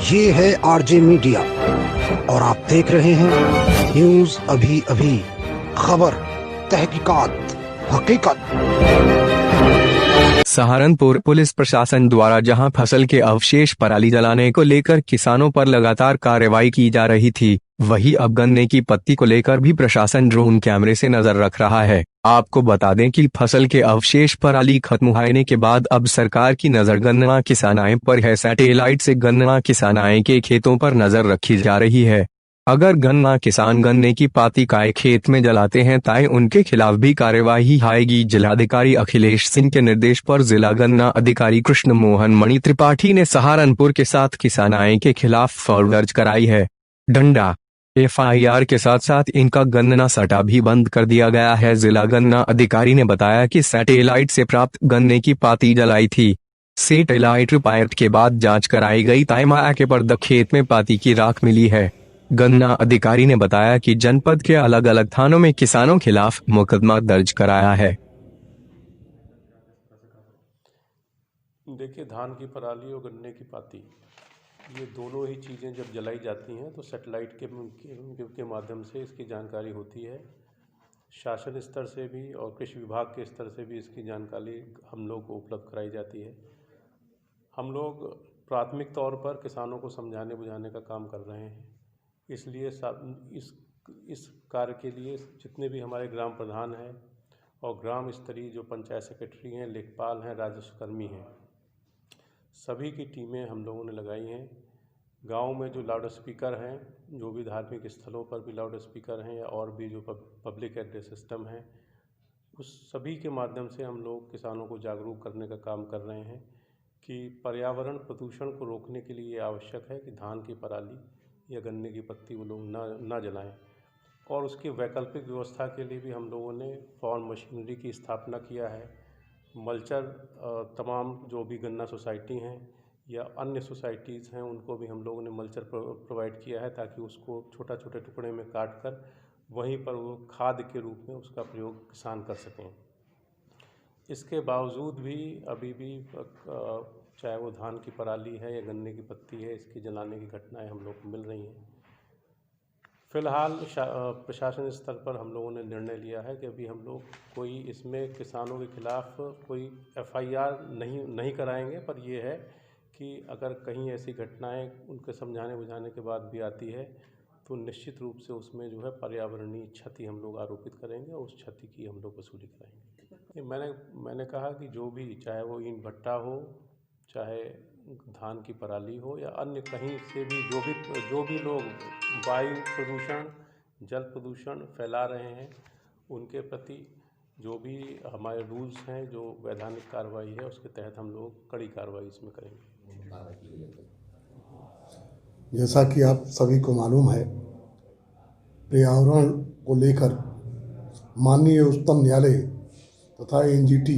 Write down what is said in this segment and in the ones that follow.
ये है RJ media और आप देख रहे हैं न्यूज अभी अभी, खबर, तहकीकात, हकीकत। सहारनपुर पुलिस प्रशासन द्वारा जहां फसल के अवशेष पराली जलाने को लेकर किसानों पर लगातार कार्रवाई की जा रही थी, वहीं अब गन्ने की पत्ती को लेकर भी प्रशासन ड्रोन कैमरे से नजर रख रहा है। आपको बता दें कि फसल के अवशेष पराली खत्म होने के बाद अब सरकार की नजर गन्ना किसानाएं पर है। सैटेलाइट से गन्ना किसानाएं के खेतों पर नजर रखी जा रही है। अगर गन्ना किसान गन्ने की पाती का खेत में जलाते हैं तो उनके खिलाफ भी कार्यवाही आएगी। जिलाधिकारी अखिलेश सिंह के निर्देश पर जिला गन्ना अधिकारी कृष्ण मोहन मणि त्रिपाठी ने सहारनपुर के 7 किसानाएं के खिलाफ फौज दर्ज कराई है। डंडा FIR के साथ साथ इनका गन्ना सटा भी बंद कर दिया गया है। जिला गन्ना अधिकारी ने बताया कि सैटेलाइट से प्राप्त गन्ने की पाती जलाई थी। सैटेलाइट रिपोर्ट के बाद जांच कराई गई ताइमा के पर खेत में पाती की राख मिली है। गन्ना अधिकारी ने बताया कि जनपद के अलग अलग थानों में किसानों खिलाफ मुकदमा दर्ज कराया है। देखिए, धान की पराली और गन्ने की पाती, ये दोनों ही चीज़ें जब जलाई जाती हैं तो सैटेलाइट के माध्यम से इसकी जानकारी होती है। शासन स्तर से भी और कृषि विभाग के स्तर से भी इसकी जानकारी हम लोग को उपलब्ध कराई जाती है। हम लोग प्राथमिक तौर पर किसानों को समझाने बुझाने का काम कर रहे हैं। इसलिए इस कार्य के लिए जितने भी हमारे ग्राम प्रधान हैं और ग्राम स्तरीय जो पंचायत सेक्रेटरी हैं, लेखपाल हैं, राजस्व कर्मी हैं, सभी की टीमें हम लोगों ने लगाई हैं। गांव में जो लाउड स्पीकर हैं, जो भी धार्मिक स्थलों पर भी लाउड स्पीकर हैं या और भी जो पब्लिक एड्रेस सिस्टम हैं, उस सभी के माध्यम से हम लोग किसानों को जागरूक करने का काम कर रहे हैं कि पर्यावरण प्रदूषण को रोकने के लिए आवश्यक है कि धान की पराली या गन्ने की पत्ती वो लोग ना जलाएं। और उसकी वैकल्पिक व्यवस्था के लिए भी हम लोगों ने फार्म मशीनरी की स्थापना किया है। मल्चर तमाम जो भी गन्ना सोसाइटी हैं या अन्य सोसाइटीज़ हैं, उनको भी हम लोगों ने मल्चर प्रोवाइड किया है ताकि उसको छोटा छोटे टुकड़े में काट कर वहीं पर वो खाद के रूप में उसका प्रयोग किसान कर सकें। इसके बावजूद भी अभी भी चाहे वो धान की पराली है या गन्ने की पत्ती है, इसकी जलाने की घटनाएं हम लोग को मिल रही हैं। फ़िलहाल प्रशासन स्तर पर हम लोगों ने निर्णय लिया है कि अभी हम लोग कोई इसमें किसानों के खिलाफ कोई FIR नहीं कराएंगे, पर ये है कि अगर कहीं ऐसी घटनाएं उनके समझाने बुझाने के बाद भी आती है तो निश्चित रूप से उसमें जो है पर्यावरणीय क्षति हम लोग आरोपित करेंगे और उस क्षति की हम लोग वसूली कराएंगे। मैंने कहा कि जो भी, चाहे वो ईंट भट्टा हो, चाहे धान की पराली हो या अन्य कहीं से भी जो भी लोग वायु प्रदूषण, जल प्रदूषण फैला रहे हैं, उनके प्रति जो भी हमारे रूल्स हैं, जो वैधानिक कार्रवाई है, उसके तहत हम लोग कड़ी कार्रवाई इसमें करेंगे। जैसा कि आप सभी को मालूम है, पर्यावरण को लेकर माननीय उच्चतम न्यायालय तथा NGT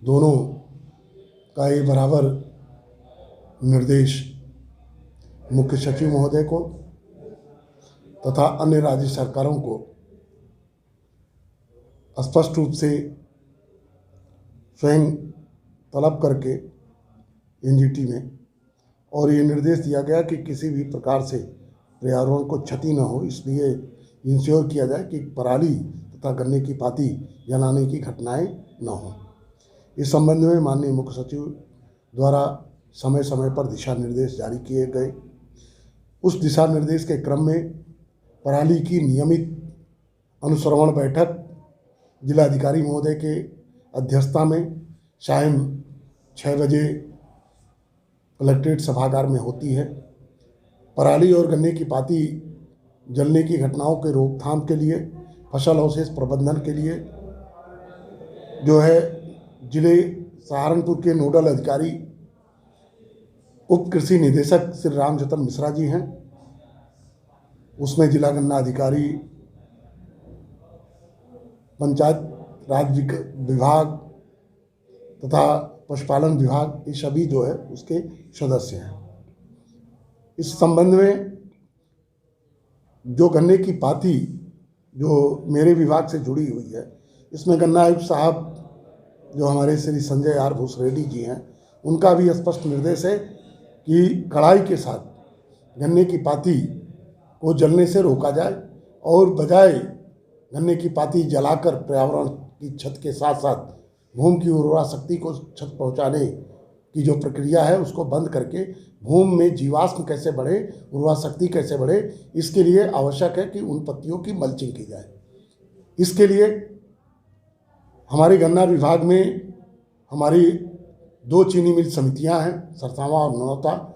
दोनों का ये बराबर निर्देश मुख्य सचिव महोदय को तथा अन्य राज्य सरकारों को स्पष्ट रूप से स्वयं तलब करके NGT में, और ये निर्देश दिया गया कि किसी भी प्रकार से पर्यावरण को क्षति न हो, इसलिए इंश्योर किया जाए कि पराली तथा गन्ने की पाती जलाने की घटनाएं न हों। इस संबंध में माननीय मुख्य सचिव द्वारा समय समय पर दिशा निर्देश जारी किए गए। उस दिशा निर्देश के क्रम में पराली की नियमित अनुश्रवण बैठक जिलाधिकारी महोदय के अध्यक्षता में शाम 6 बजे कलेक्ट्रेट सभागार में होती है। पराली और गन्ने की पाती जलने की घटनाओं के रोकथाम के लिए, फसल अवशेष प्रबंधन के लिए जो है जिले सहारनपुर के नोडल अधिकारी उप कृषि निदेशक श्री राम जतन मिश्रा जी हैं। उसमें जिला गन्ना अधिकारी, पंचायत राज विभाग तथा पशुपालन विभाग, ये सभी जो है उसके सदस्य हैं। इस संबंध में जो गन्ने की पाती जो मेरे विभाग से जुड़ी हुई है, इसमें गन्ना आयुक्त साहब जो हमारे श्री संजय R भूसरेड्डी जी हैं, उनका भी स्पष्ट निर्देश है कि कड़ाई के साथ गन्ने की पाती को जलने से रोका जाए और बजाय गन्ने की पाती जलाकर पर्यावरण की छत के साथ साथ भूमि की उर्वरा शक्ति को छत पहुंचाने की जो प्रक्रिया है उसको बंद करके भूमि में जीवाश्म कैसे बढ़े, उर्वरा शक्ति कैसे बढ़े, इसके लिए आवश्यक है कि उन पत्तियों की मल्चिंग की जाए। इसके लिए हमारे गन्ना विभाग में हमारी 2 चीनी मिल समितियां हैं, सरसावा और नौता,